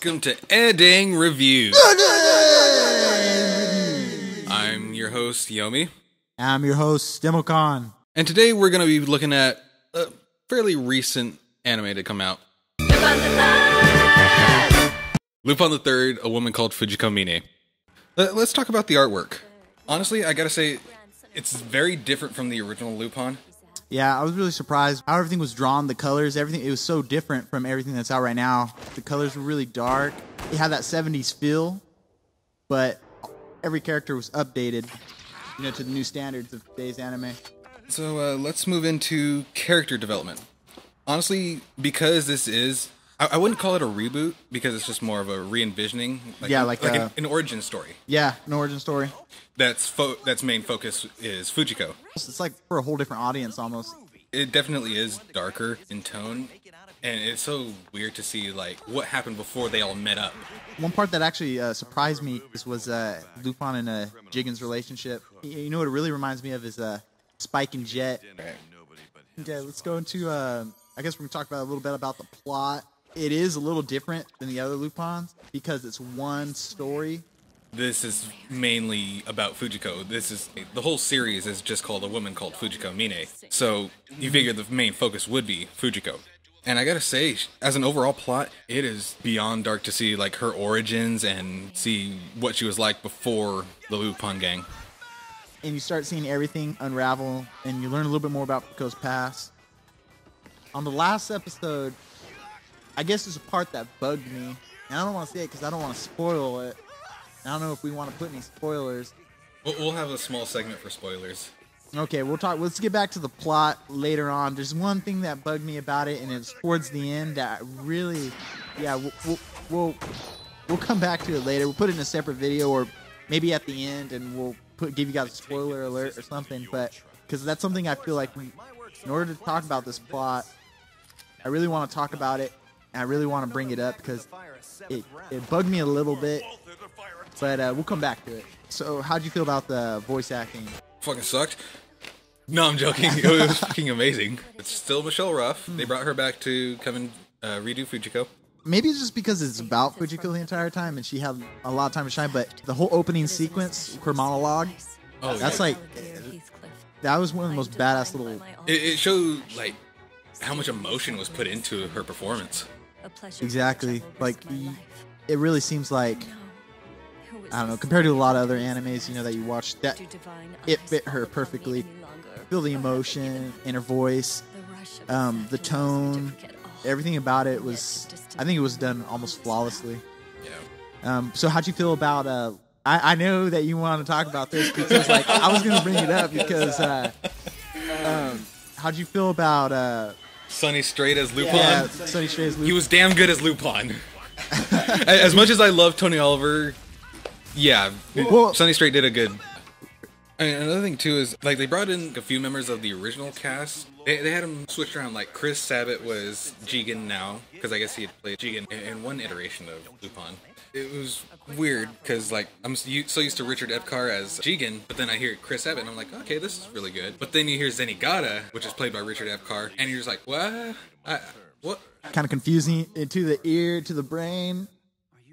Welcome to EHHHDANG Reviews. I'm your host, Yomi. I'm your host, Democon. And today we're going to be looking at a fairly recent anime to come out. Lupin the Third, A Woman Called Fujiko Mine. Let's talk about the artwork. Honestly, I gotta say, it's very different from the original Lupin. Yeah, I was really surprised how everything was drawn, the colors, everything. It was so different from everything that's out right now. The colors were really dark. It had that 70s feel, but every character was updated, you know, to the new standards of today's anime. So let's move into character development. Honestly, because this is... I wouldn't call it a reboot, because it's just more of a re-envisioning. Like an origin story. Yeah, an origin story. That's main focus is Fujiko. It's like for a whole different audience, almost. It definitely is darker in tone, and it's so weird to see like what happened before they all met up. One part that actually surprised me was Lupin and Jigen's relationship. You know what it really reminds me of is Spike and Jet. Right. Okay, let's go into, I guess we're going to talk about a little bit about the plot. It is a little different than the other Lupins because it's one story. This is mainly about Fujiko. The whole series is just called A Woman Called Fujiko Mine. So you figure the main focus would be Fujiko. And I gotta say, as an overall plot, it is beyond dark to see like her origins and see what she was like before the Lupin gang. And you start seeing everything unravel, and you learn a little bit more about Fujiko's past. On the last episode, I guess there's a part that bugged me, and I don't want to say it because I don't want to spoil it. I don't know if we want to put any spoilers. We'll have a small segment for spoilers. Okay, we'll talk. Let's get back to the plot later on. There's one thing that bugged me about it, and it's towards the end that really, yeah, we'll come back to it later. We'll put it in a separate video, or maybe at the end, and we'll give you guys a spoiler alert or something. But because that's something I feel like in order to talk about this plot, I really want to talk about it. I really want to bring it up because it bugged me a little bit, but we'll come back to it. So, how'd you feel about the voice acting? Fucking sucked. No, I'm joking. It was fucking amazing. It's still Michelle Ruff. They brought her back to come and redo Fujiko. Maybe it's just because it's about Fujiko the entire time and she had a lot of time to shine, but the whole opening sequence, her monologue, that's like, that was one of the most badass little... It showed, like, how much emotion was put into her performance. Exactly. Like, it really seems like, I don't know, compared to a lot of other animes, you know, that you watch, that it fit her perfectly. Feel the emotion in her voice, the tone, everything about it was, I think it was done almost flawlessly. Yeah. So how'd you feel about, I know that you want to talk about this because, like, I was going to bring it up because, how'd you feel about, Sonny Strait as Lupin? Yeah, Sonny Strait as Lupin. He was damn good as Lupin. As much as I love Tony Oliver, yeah, well, Sonny Strait did a good... I mean, another thing, too, is, like, they brought in a few members of the original cast. They had them switched around. Like, Chris Sabat was Jigen now, because I guess he had played Jigen in one iteration of Lupin. It was weird, because, like, I'm so used to Richard Epcar as Jigen, but then I hear Chris Sabat, and I'm like, okay, this is really good. But then you hear Zenigata, which is played by Richard Epcar, and you're just like, what? What? Kind of confusing to the ear, to the brain.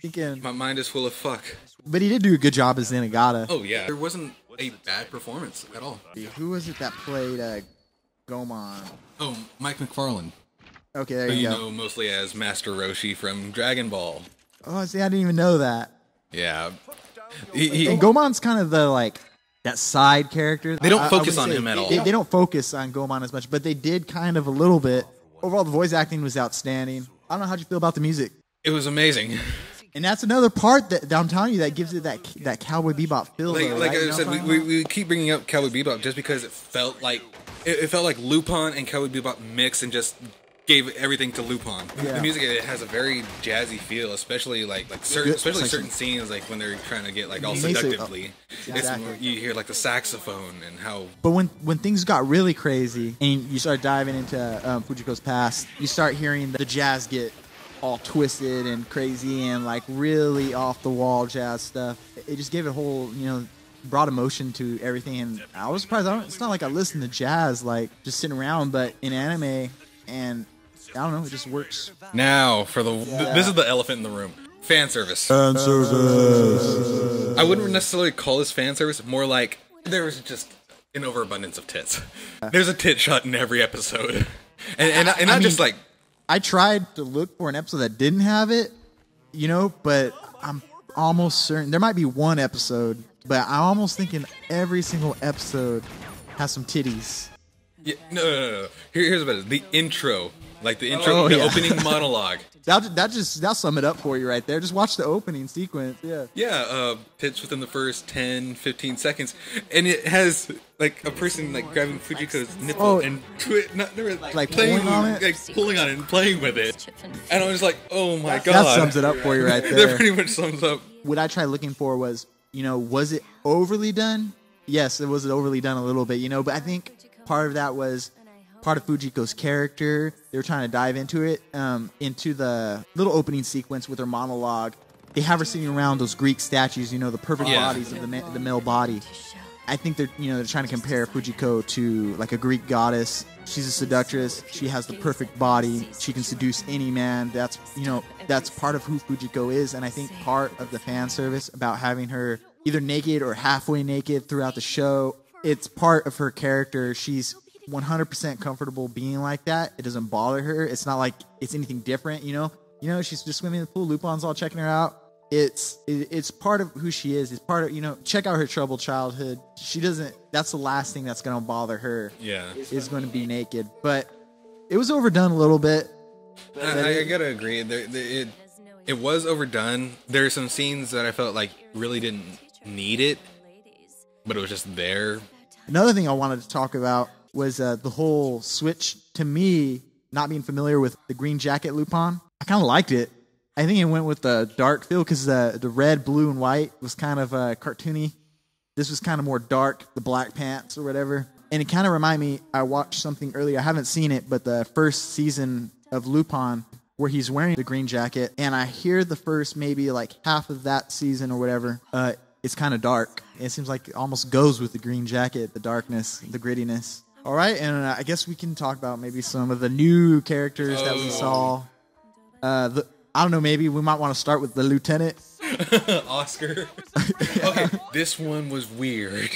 Thinking, my mind is full of fuck. But he did do a good job as Zenigata. Oh, yeah. There wasn't a bad performance at all. Who was it that played Gomon? Oh, Mike McFarlane. Okay, there you go. Know mostly as Master Roshi from Dragon Ball. Oh, see, I didn't even know that. Yeah. And Gomon's kind of the, like, that side character. They don't focus on him at all. They don't focus on Gomon as much, but they did kind of a little bit. Overall, the voice acting was outstanding. I don't know how'd you feel about the music. It was amazing. And that's another part that I'm telling you that gives it that Cowboy Bebop feel. Like right? I said, we keep bringing up Cowboy Bebop just because it felt like Lupin and Cowboy Bebop mixed and just gave everything to Lupin. Yeah. The music, it has a very jazzy feel, especially certain scenes, like when they're trying to get like all seductively. Exactly. You hear like the saxophone and how. But when things got really crazy and you start diving into Fujiko's past, you start hearing the jazz get all twisted and crazy and like really off the wall jazz stuff. It just gave it a whole, you know, brought emotion to everything. And I was surprised. It's not like I listen to jazz like just sitting around, but in anime, and I don't know, it just works. Now for this is the elephant in the room. Fan service. Fan service. I wouldn't necessarily call this fan service. More like there was just an overabundance of tits. There's a tit shot in every episode, and I mean, just like I tried to look for an episode that didn't have it, but I'm almost certain there might be one episode, but I'm almost thinking every single episode has some titties. Yeah, no. Here's about it. The intro, the opening monologue. That'll sum it up for you right there. Just watch the opening sequence. Yeah. Yeah, tits within the first 10, 15 seconds. And it has, like, a person, like, grabbing Fujiko's nipple and pulling on it? Like, pulling on it and playing with it. And I was like, oh my God. That sums it up for you right there. That pretty much sums up. What I tried looking for was, was it overly done? Yes, it was overly done a little bit, but I think part of that was part of Fujiko's character. They were trying to dive into it, into the little opening sequence with her monologue. They have her sitting around those Greek statues, the perfect bodies of the male body. I think they're trying to compare Fujiko to like a Greek goddess. She's a seductress. She has the perfect body. She can seduce any man. That's part of who Fujiko is. And I think part of the fan service about having her either naked or halfway naked throughout the show, it's part of her character. She's 100% comfortable being like that. It doesn't bother her. It's not like it's anything different, she's just swimming in the pool. Lupin's all checking her out. It's part of who she is. It's part of, check out her troubled childhood. She doesn't, that's the last thing that's going to bother her. Yeah. Is going to be naked. But it was overdone a little bit. I gotta agree. It was overdone. There are some scenes that I felt like really didn't need it, but it was just there. Another thing I wanted to talk about was the whole switch. To me, not being familiar with the Green Jacket Lupin, I kind of liked it. I think it went with the dark feel because the red, blue, and white was kind of cartoony. This was kind of more dark, the black pants or whatever. And it kind of reminded me, I watched something earlier, I haven't seen it, but the first season of Lupin where he's wearing the green jacket, and I hear the first maybe like half of that season or whatever, it's kind of dark. It seems like it almost goes with the green jacket, the darkness, the grittiness. All right, and I guess we can talk about maybe some of the new characters that we saw. I don't know, maybe we might want to start with the lieutenant. Oscar. Okay, this one was weird.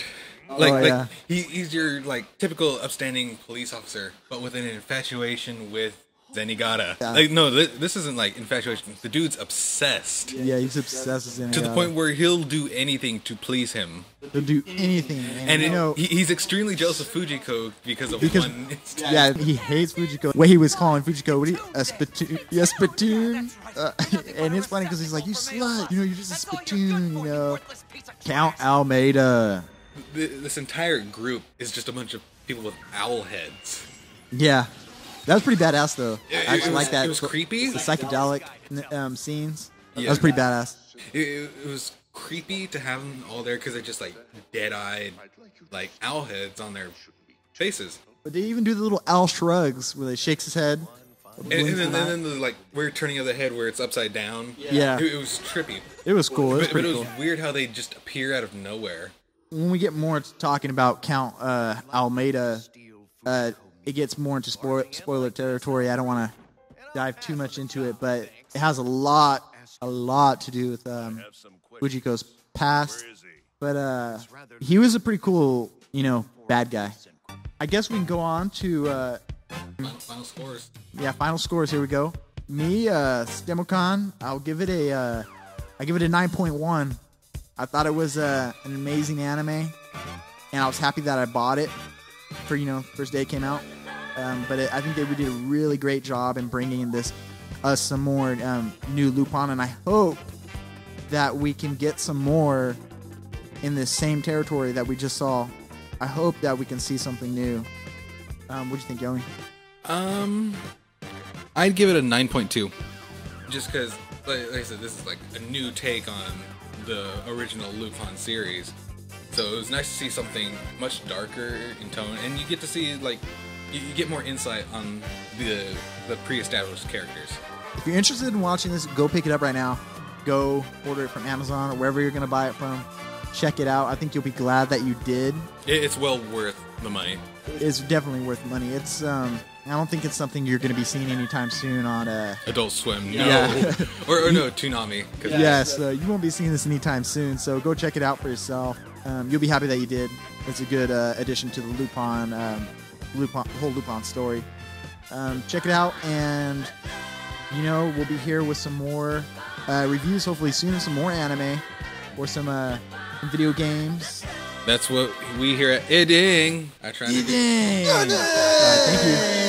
He's your like typical upstanding police officer, but with an infatuation with Zenigata. Yeah. Like, no, this isn't like infatuation. The dude's obsessed. Yeah, he's obsessed with Zenigata. To the point where he'll do anything to please him. He'll do anything. And he's extremely jealous of Fujiko because one instance. Yeah, he hates Fujiko. What he was calling Fujiko, a spittoon? Yeah, spittoon. And it's funny because he's like, you slut. You're just a spittoon, Count Almeida. This entire group is just a bunch of people with owl heads. Yeah. That was pretty badass, though. I actually like that. It was creepy. The psychedelic scenes. Yeah. That was pretty badass. It was creepy to have them all there because they're just like dead-eyed, like owl heads on their faces. But they even do the little owl shrugs where they shakes his head. And then the like weird turning of the head where it's upside down. Yeah. It was trippy. It was cool. It was but it was weird how they just appear out of nowhere. When we get more to talking about Count Almeida, it gets more into spoiler territory. I don't want to dive too much into it, but it has a lot to do with Fujiko's past. But he was a pretty cool, bad guy. I guess we can go on to final scores. Yeah, final scores. Here we go. Me, Stemocon, I'll give it a 9.1. I thought it was an amazing anime, and I was happy that I bought it for first day it came out. But I think they did a really great job in bringing us some more new Lupin, and I hope that we can get some more in this same territory that we just saw. I hope that we can see something new. What do you think, Yomi? I'd give it a 9.2. Just because, like I said, this is like a new take on the original Lupin series. So it was nice to see something much darker in tone, and you get to see, like, you get more insight on the pre-established characters. If you're interested in watching this, go pick it up right now. Go order it from Amazon or wherever you're going to buy it from. Check it out. I think you'll be glad that you did. It's well worth the money. It's definitely worth money. It's, I don't think it's something you're going to be seeing anytime soon on Adult Swim. No, Yeah. or no, Toonami. Yes, you won't be seeing this anytime soon. So go check it out for yourself. You'll be happy that you did. It's a good addition to the Lupin, whole Lupin story. Check it out, and we'll be here with some more reviews hopefully soon, some more anime or some video games. That's what we here at EHHHDANG are trying to do. Thank you.